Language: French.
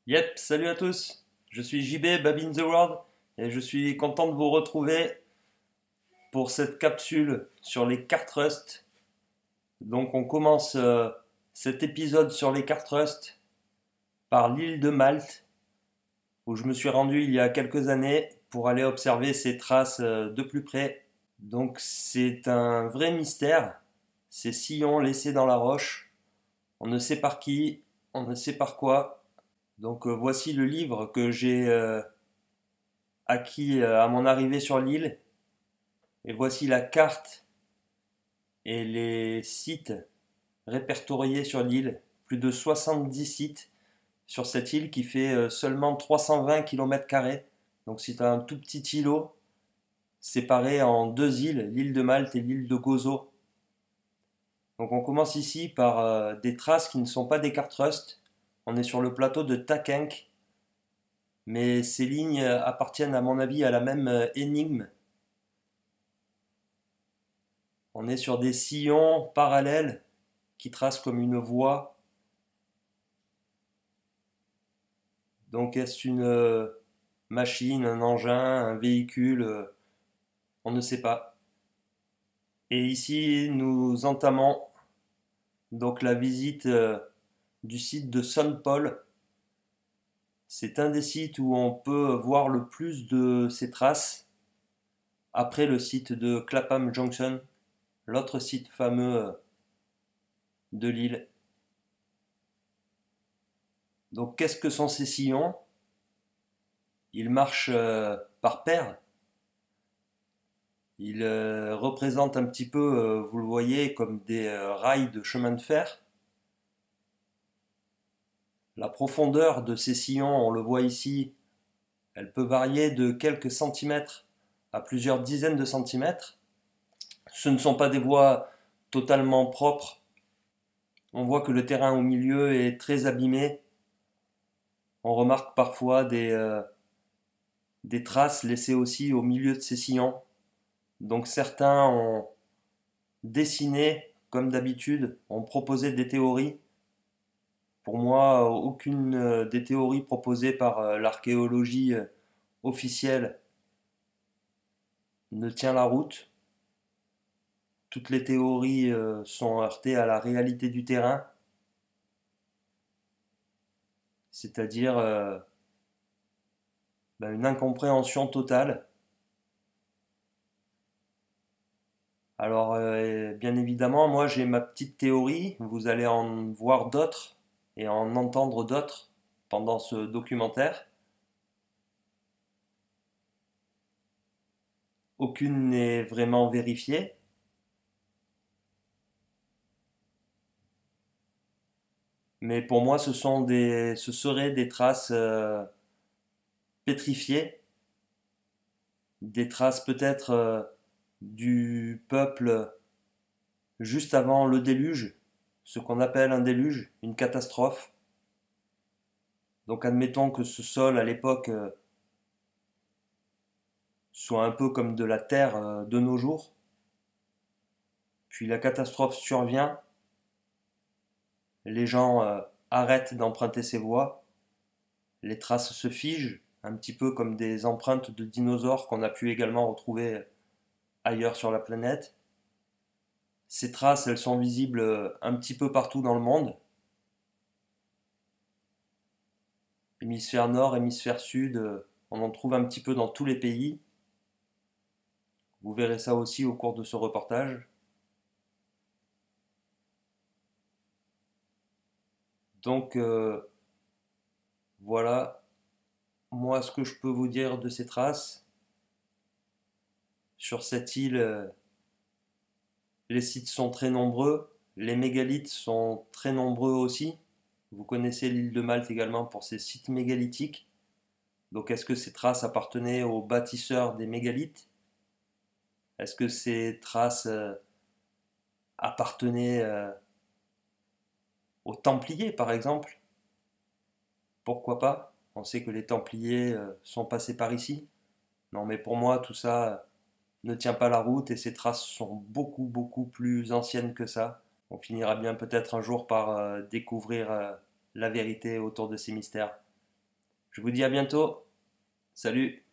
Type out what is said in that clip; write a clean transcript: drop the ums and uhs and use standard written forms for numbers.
Yep, salut à tous. Je suis JB, Baby in the World, et je suis content de vous retrouver pour cette capsule sur les cartes Rust. Donc on commence cet épisode sur les cartes Rust par l'île de Malte, où je me suis rendu il y a quelques années pour aller observer ces traces de plus près. Donc c'est un vrai mystère, ces sillons laissés dans la roche. On ne sait par qui, on ne sait par quoi. Donc voici le livre que j'ai acquis à mon arrivée sur l'île. Et voici la carte et les sites répertoriés sur l'île. Plus de 70 sites sur cette île qui fait seulement 320 km². Donc c'est un tout petit îlot séparé en deux îles, l'île de Malte et l'île de Gozo. Donc on commence ici par des traces qui ne sont pas des cartes Rust. On est sur le plateau de Takenk, mais ces lignes appartiennent à mon avis à la même énigme. On est sur des sillons parallèles qui tracent comme une voie. Donc est-ce une machine, un engin, un véhicule on ne sait pas. Et ici, nous entamons donc la visite du site de Son Paul. C'est un des sites où on peut voir le plus de ces traces, après le site de Clapham Junction, l'autre site fameux de l'île. Donc qu'est-ce que sont ces sillons? Ils marchent par paires. Ils représentent un petit peu, vous le voyez, comme des rails de chemin de fer. La profondeur de ces sillons, on le voit ici, elle peut varier de quelques centimètres à plusieurs dizaines de centimètres. Ce ne sont pas des voies totalement propres. On voit que le terrain au milieu est très abîmé. On remarque parfois des traces laissées aussi au milieu de ces sillons. Donc certains ont dessiné, comme d'habitude, ont proposé des théories. Pour moi, aucune des théories proposées par l'archéologie officielle ne tient la route. Toutes les théories sont heurtées à la réalité du terrain, c'est-à-dire une incompréhension totale. Alors, bien évidemment, moi j'ai ma petite théorie, vous allez en voir d'autres et en entendre d'autres pendant ce documentaire. Aucune n'est vraiment vérifiée, mais pour moi ce seraient des traces pétrifiées, des traces peut-être du peuple juste avant le déluge, ce qu'on appelle un déluge, une catastrophe. Donc admettons que ce sol à l'époque soit un peu comme de la terre de nos jours, puis la catastrophe survient, les gens arrêtent d'emprunter ces voies, les traces se figent, un petit peu comme des empreintes de dinosaures qu'on a pu également retrouver ailleurs sur la planète. Ces traces, elles sont visibles un petit peu partout dans le monde. Hémisphère nord, hémisphère sud, on en trouve un petit peu dans tous les pays. Vous verrez ça aussi au cours de ce reportage. Donc voilà, moi ce que je peux vous dire de ces traces. Sur cette île, les sites sont très nombreux, les mégalithes sont très nombreux aussi. Vous connaissez l'île de Malte également pour ses sites mégalithiques. Donc est-ce que ces traces appartenaient aux bâtisseurs des mégalithes? Est-ce que ces traces appartenaient aux Templiers par exemple? Pourquoi pas? On sait que les Templiers sont passés par ici. Non mais pour moi tout ça ne tient pas la route et ces traces sont beaucoup plus anciennes que ça. On finira bien peut-être un jour par découvrir la vérité autour de ces mystères. Je vous dis à bientôt. Salut!